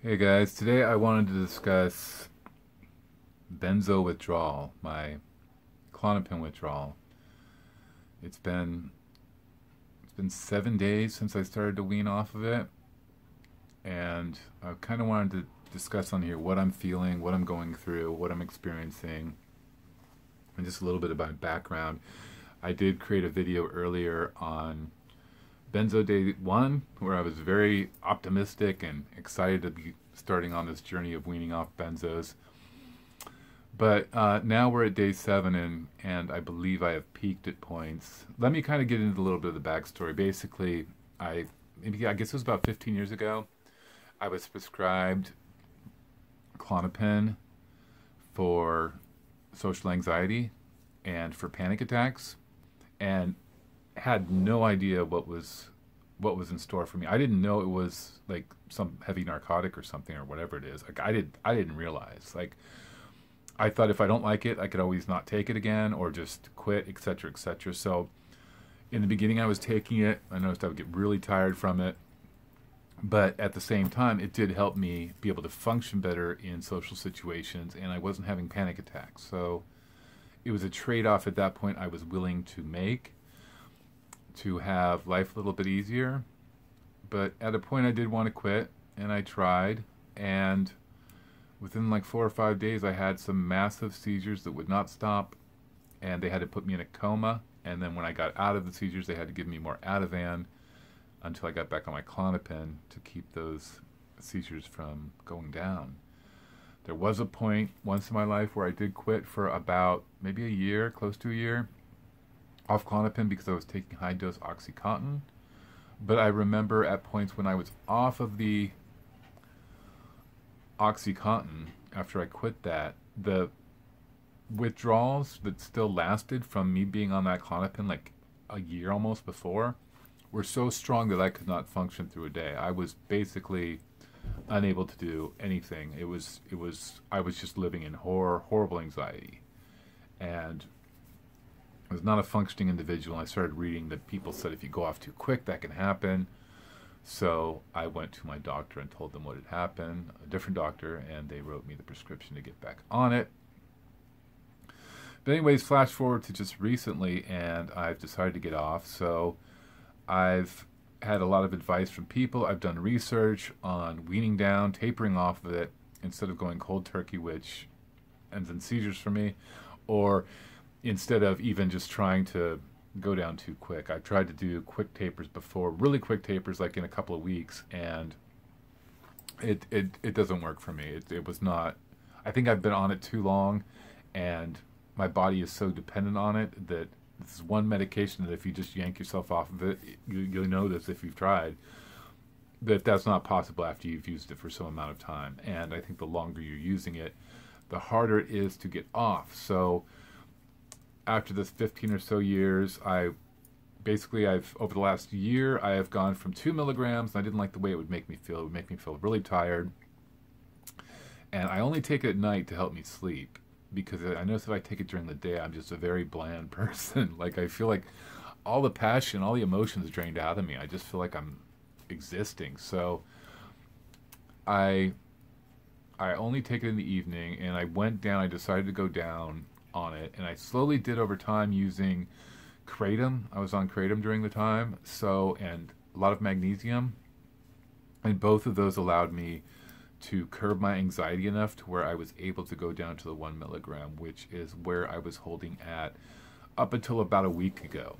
Hey guys, today I wanted to discuss benzo withdrawal, my Klonopin withdrawal. It's been it's been 7 days since I started to wean off of it, and I kind of wanted to discuss on here what I'm feeling, what I'm going through, what I'm experiencing, and just a little bit about my background. I did create a video earlier on Benzo Day 1 where I was very optimistic and excited to be starting on this journey of weaning off benzos. But now we're at day 7, and I believe I have peaked at points. Let me kind of get into a little bit of the backstory. Basically, I guess it was about 15 years ago, I was prescribed Klonopin for social anxiety and for panic attacks, and had no idea what was in store for me. I didn't know it was like some heavy narcotic or something or whatever it is. Like I didn't realize. Like I thought if I don't like it, I could always not take it again or just quit, etc., etc. So in the beginning, I was taking it. I noticed I would get really tired from it, but at the same time, it did help me be able to function better in social situations, and I wasn't having panic attacks. So it was a trade-off at that point I was willing to make to have life a little bit easier. But at a point, I did want to quit, and I tried. And within like 4 or 5 days, I had some massive seizures that would not stop, and they had to put me in a coma. And then when I got out of the seizures, they had to give me more Ativan until I got back on my Klonopin to keep those seizures from going down. There was a point once in my life where I did quit for about maybe a year, close to a year, off Klonopin because I was taking high dose Oxycontin. But I remember at points when I was off of the Oxycontin after I quit that, the withdrawals that still lasted from me being on that Klonopin like a year almost before were so strong that I could not function through a day. I was basically unable to do anything. I was just living in horrible anxiety. And I was not a functioning individual. I started reading that people said if you go off too quick, that can happen. So I went to my doctor and told them what had happened, a different doctor, and they wrote me the prescription to get back on it. But anyways, flash forward to just recently, and I've decided to get off. So I've had a lot of advice from people. I've done research on weaning down, tapering off of it, instead of going cold turkey, which ends in seizures for me, or instead of even just trying to go down too quick. I've tried to do quick tapers before, really quick tapers like in a couple of weeks, and it doesn't work for me. It was not, I think I've been on it too long, and my body is so dependent on it that this is one medication that if you just yank yourself off of it, you'll notice if you've tried that that's not possible after you've used it for some amount of time. And I think the longer you're using it, the harder it is to get off. So after this 15 or so years, I've over the last year, I have gone from 2 milligrams, and I didn't like the way it would make me feel. It would make me feel really tired. And I only take it at night to help me sleep, because I notice if I take it during the day, I'm just a very bland person. Like I feel like all the passion, all the emotions drained out of me. I just feel like I'm existing. So I only take it in the evening, and I decided to go down on it, and I slowly did over time using kratom. I was on kratom during the time, and a lot of magnesium, and both of those allowed me to curb my anxiety enough to where I was able to go down to the 1 milligram, which is where I was holding at up until about a week ago.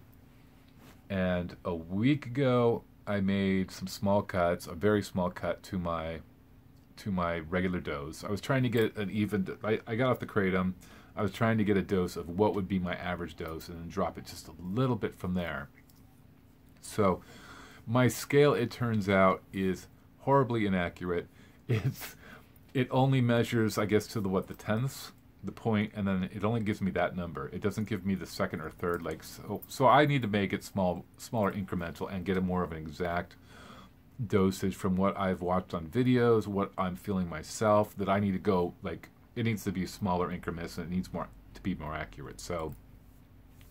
And a week ago, I made some small cuts, a very small cut to my regular dose. I was trying to get an even. I got off the kratom. I was trying to get a dose of what would be my average dose and then drop it just a little bit from there. So my scale, it turns out, is horribly inaccurate. It only measures, I guess, to the tenths, the point, and then it only gives me that number. It doesn't give me the second or third. Like so I need to make it smaller incremental and get a more of an exact dosage from what I've watched on videos, what I'm feeling myself, that I need to go, like, it needs to be smaller increments, and it needs more to be more accurate. So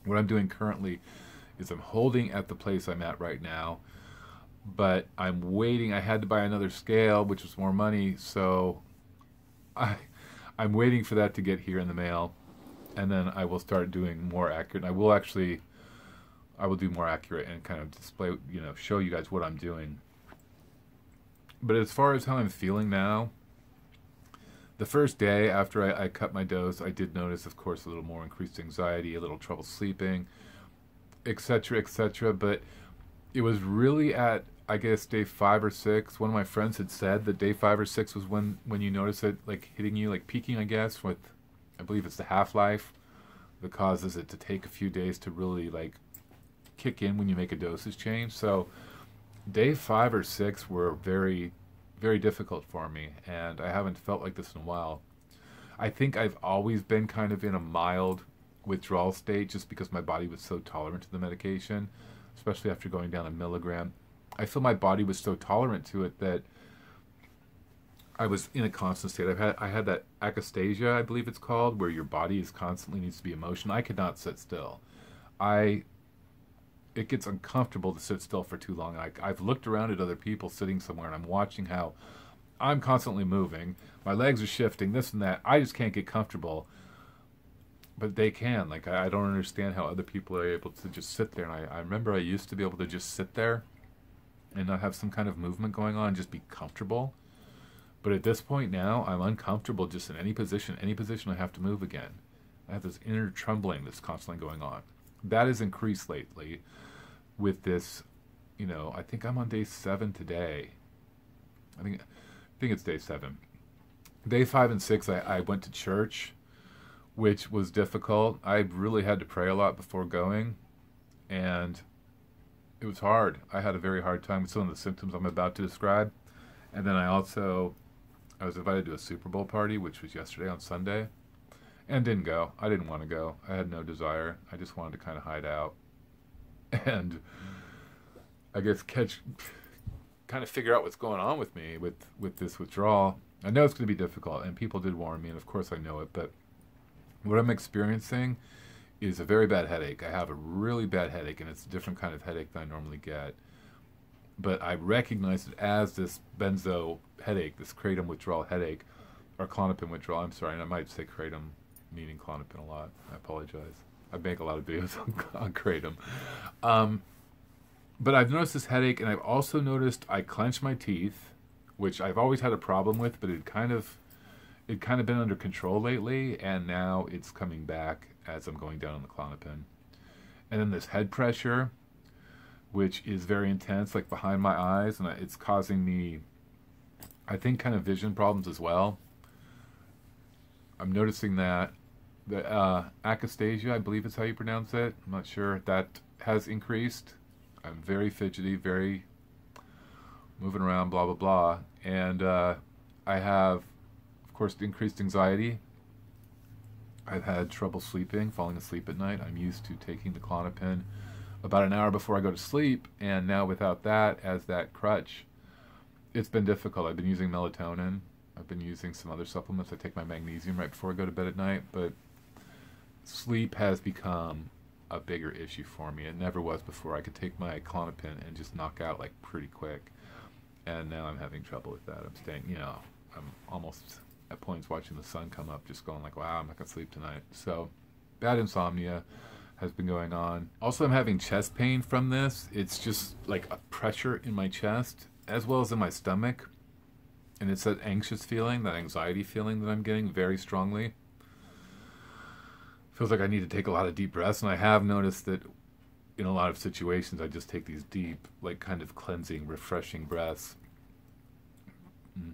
what I'm doing currently is I'm holding at the place I'm at right now, but I'm waiting. I had to buy another scale, which was more money, so I, I'm waiting for that to get here in the mail, and then I will start doing more accurate. I will do more accurate and kind of display, show you guys what I'm doing. But as far as how I'm feeling now, the first day after I cut my dose, I did notice, of course, a little more increased anxiety, a little trouble sleeping, etc., etc. But it was really at, I guess, day 5 or 6. One of my friends had said that day 5 or 6 was when you notice it like hitting you, like peaking, I guess, with, I believe it's the half-life that causes it to take a few days to really like kick in when you make a dosage change. So day 5 or 6 were very, very difficult for me, and I haven't felt like this in a while. I think I've always been kind of in a mild withdrawal state just because my body was so tolerant to the medication, especially after going down a milligram. I feel my body was so tolerant to it that I was in a constant state. I had that akathisia, I believe it's called, where your body is constantly needs to be in motion. I could not sit still. It gets uncomfortable to sit still for too long. I've looked around at other people sitting somewhere, and I'm watching how I'm constantly moving. My legs are shifting, this and that. I just can't get comfortable. But they can. Like, I don't understand how other people are able to just sit there. And I remember I used to be able to just sit there and not have some kind of movement going on and just be comfortable. But at this point now, I'm uncomfortable just in any position. Any position I have to move again. I have this inner trembling that's constantly going on. That has increased lately with this, I think I'm on day 7 today. I think it's day 7. Day 5 and 6, I went to church, which was difficult. I really had to pray a lot before going, and it was hard. I had a very hard time with some of the symptoms I'm about to describe. And then I was invited to a Super Bowl party, which was yesterday on Sunday, and didn't go. I didn't want to go. I had no desire. I just wanted to kind of hide out and I guess kind of figure out what's going on with me with this withdrawal. I know it's going to be difficult, and people did warn me, and of course I know it, but what I'm experiencing is a very bad headache. I have a really bad headache, and it's a different kind of headache than I normally get. But I recognize it as this benzo headache, this kratom withdrawal headache, or Klonopin withdrawal. I'm sorry, and I might say kratom meaning Klonopin a lot. I apologize. I make a lot of videos on kratom. But I've noticed this headache, and I've also noticed I clench my teeth, which I've always had a problem with, but it kind of been under control lately, and now it's coming back as I'm going down on the Klonopin. And then this head pressure, which is very intense, like behind my eyes, and it's causing me, I think, kind of vision problems as well. I'm noticing that the akathisia, I believe is how you pronounce it. I'm not sure. That has increased. I'm very fidgety, very moving around, blah, blah, blah. And I have, of course, increased anxiety. I've had trouble sleeping, falling asleep at night. I'm used to taking the Klonopin about an hour before I go to sleep, and now without that as that crutch, it's been difficult. I've been using melatonin. I've been using some other supplements. I take my magnesium right before I go to bed at night, but sleep has become a bigger issue for me. It never was before. I could take my Klonopin and just knock out like pretty quick, and now I'm having trouble with that. I'm staying, I'm almost at points watching the sun come up, just going like, wow, I'm not gonna sleep tonight. So bad insomnia has been going on. Also, I'm having chest pain from this. It's just like a pressure in my chest as well as in my stomach, and it's that anxious feeling, that anxiety feeling that I'm getting very strongly. Feels like I need to take a lot of deep breaths, and I have noticed that in a lot of situations I just take these deep, like kind of cleansing, refreshing breaths,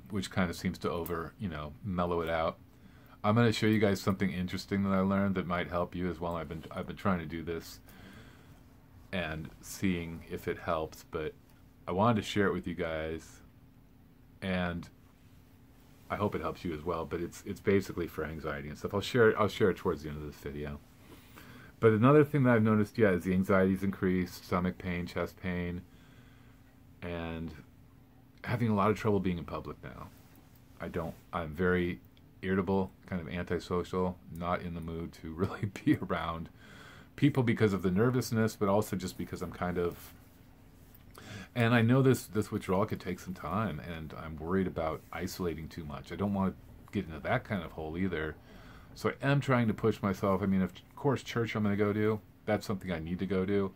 which kind of seems to mellow it out. I'm going to show you guys something interesting that I learned that might help you as well. I've been trying to do this and seeing if it helps, but I wanted to share it with you guys, and I hope it helps you as well. But it's basically for anxiety and stuff. I'll share it towards the end of this video. But another thing that I've noticed, is the anxiety's increased, stomach pain, chest pain, and having a lot of trouble being in public now. I'm very irritable, kind of antisocial, not in the mood to really be around people because of the nervousness, but also just because I'm kind of And I know this withdrawal could take some time, and I'm worried about isolating too much. I don't want to get into that kind of hole either. So I am trying to push myself. I mean, of course, church I'm going to go to. That's something I need to go to.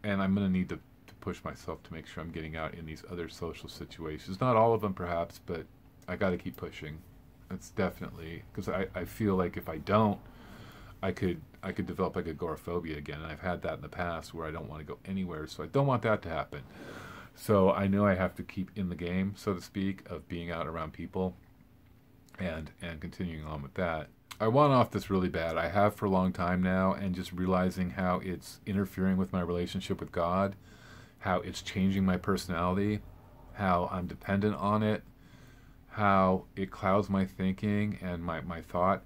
And I'm going to need to push myself to make sure I'm getting out in these other social situations. Not all of them, perhaps, but I got to keep pushing. That's definitely, because I feel like if I don't, I could develop like agoraphobia again, and I've had that in the past where I don't want to go anywhere, so I don't want that to happen. So I know I have to keep in the game, so to speak, of being out around people and continuing on with that. I want off this really bad. I have for a long time now, and just realizing how it's interfering with my relationship with God, how it's changing my personality, how I'm dependent on it, how it clouds my thinking and my thought.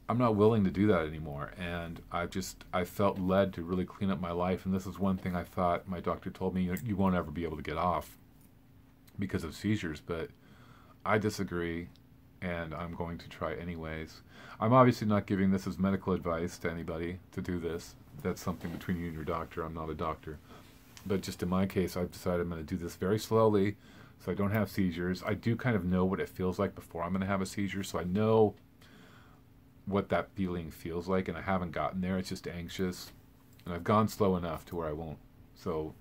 I'm not willing to do that anymore, and I felt led to really clean up my life. And this is one thing I thought my doctor told me, you won't ever be able to get off because of seizures, but I disagree, and I'm going to try anyways. I'm obviously not giving this as medical advice to anybody to do this. That's something between you and your doctor. I'm not a doctor. But just in my case, I've decided I'm going to do this very slowly so I don't have seizures. I do kind of know what it feels like before I'm going to have a seizure, so I know what that feeling feels like, and I haven't gotten there. It's just anxious, and I've gone slow enough to where I won't. So,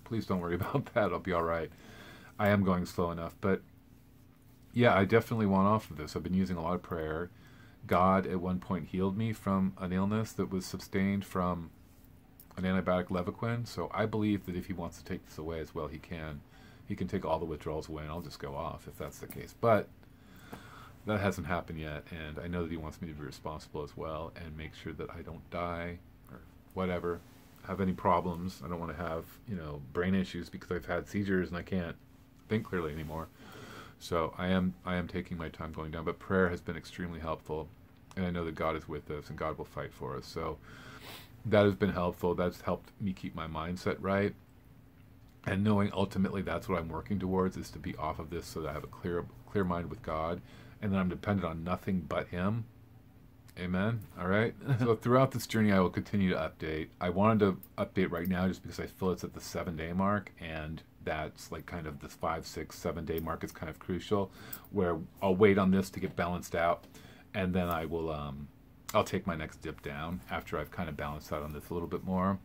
please don't worry about that. I'll be all right. I am going slow enough, but yeah, I definitely want off of this. I've been using a lot of prayer. God at one point healed me from an illness that was sustained from an antibiotic Levaquin, so I believe that if he wants to take this away as well, he can. He can take all the withdrawals away, and I'll just go off if that's the case. But that hasn't happened yet, and I know that he wants me to be responsible as well and make sure that I don't die or whatever, have any problems. I don't want to have, brain issues because I've had seizures and I can't think clearly anymore. So I am taking my time going down, but prayer has been extremely helpful, and I know that God is with us and God will fight for us. So that has been helpful. That's helped me keep my mindset right, and knowing ultimately that's what I'm working towards, is to be off of this so that I have a clear mind with God, and then I'm dependent on nothing but Him. Amen. All right. So throughout this journey, I will continue to update. I wanted to update right now just because I feel it's at the 7-day mark, and that's like kind of this 5, 6, 7-day mark is kind of crucial, where I'll wait on this to get balanced out, and then I will I'll take my next dip down after I've kind of balanced out on this a little bit more.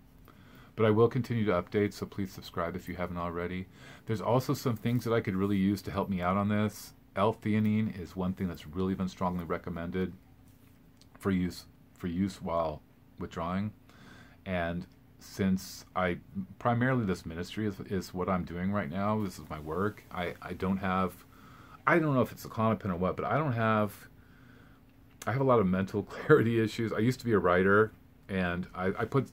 But I will continue to update, so please subscribe if you haven't already. There's also some things that I could really use to help me out on this. L-theanine is one thing that's really been strongly recommended for use while withdrawing. And since primarily this ministry is what I'm doing right now, this is my work, I don't know if it's a Klonopin or what, but I have a lot of mental clarity issues. I used to be a writer, and I put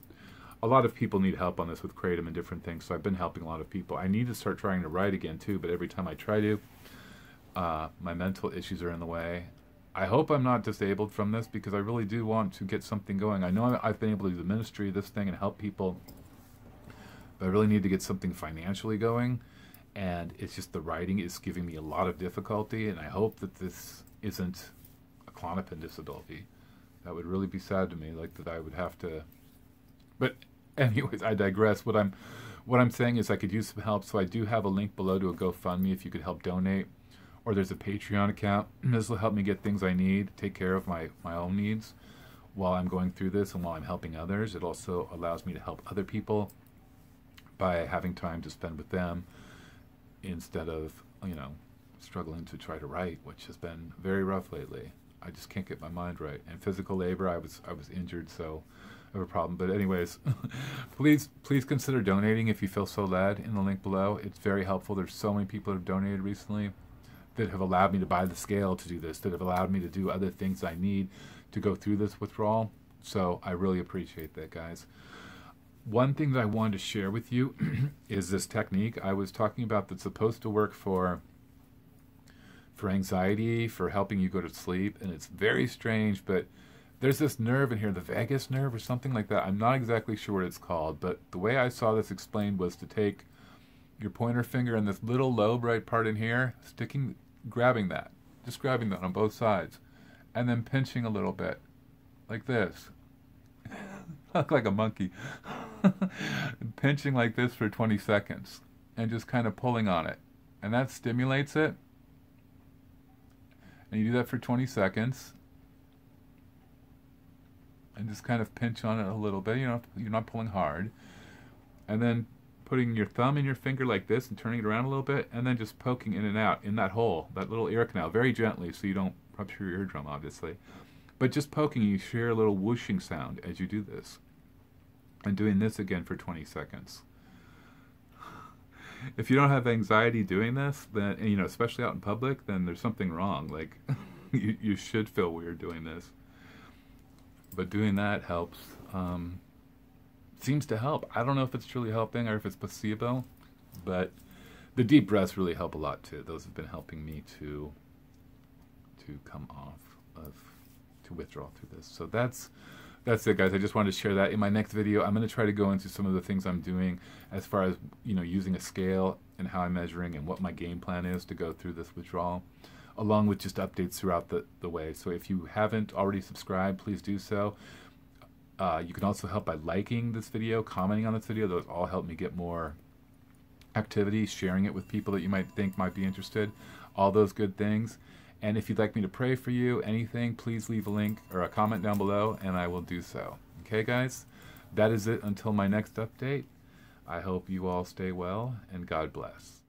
a lot of people need help on this with kratom and different things, so I've been helping a lot of people. I need to start trying to write again too, but every time I try to, my mental issues are in the way. I hope I'm not disabled from this, because I really do want to get something going. I know I've been able to do the ministry, this thing, and help people, but I really need to get something financially going, and it's just the writing is giving me a lot of difficulty, and I hope that this isn't a Klonopin disability. That would really be sad to me, like that I would have to. But anyways, I digress. What I'm saying is I could use some help, so I do have a link below to a GoFundMe if you could help donate, or there's a Patreon account. This will help me get things I need, take care of my own needs while I'm going through this and while I'm helping others. It also allows me to help other people by having time to spend with them instead of, struggling to try to write, which has been very rough lately. I just can't get my mind right. And physical labor, I was injured, so I have a problem. But anyways, please consider donating if you feel so led in the link below. It's very helpful. There's so many people that have donated recently that have allowed me to buy the scale to do this, that have allowed me to do other things I need to go through this withdrawal. So I really appreciate that, guys. One thing that I wanted to share with you is this technique I was talking about that's supposed to work for anxiety, for helping you go to sleep, and it's very strange, but there's this nerve in here, the vagus nerve or something like that. I'm not exactly sure what it's called, but the way I saw this explained was to take your pointer finger and this little lobe right part in here, grabbing that on both sides, and then pinching a little bit, like this. I look like a monkey. pinching like this for 20 seconds and just kind of pulling on it. And that stimulates it. And you do that for 20 seconds. And just kind of pinch on it a little bit. You're not pulling hard. And then putting your thumb in your finger like this and turning it around a little bit, and then just poking in and out in that hole, that little ear canal, very gently so you don't rupture your eardrum, obviously. But just poking, you hear a little whooshing sound as you do this. And doing this again for 20 seconds. If you don't have anxiety doing this, then, you know, especially out in public, then there's something wrong. Like, you should feel weird doing this. But doing that helps. Seems to help. I don't know if it's truly helping or if it's placebo, but the deep breaths really help a lot too. Those have been helping me to come off of, to withdraw through this. So that's it, guys. I just wanted to share that. In my next video, I'm going to try to go into some of the things I'm doing as far as, you know, using a scale and how I'm measuring and what my game plan is to go through this withdrawal, along with just updates throughout the way. So if you haven't already subscribed, please do so. You can also help by liking this video, commenting on this video. Those all help me get more activity, sharing it with people that you might think might be interested. All those good things. And if you'd like me to pray for you, anything, please leave a link or a comment down below, and I will do so. Okay, guys? That is it until my next update. I hope you all stay well, and God bless.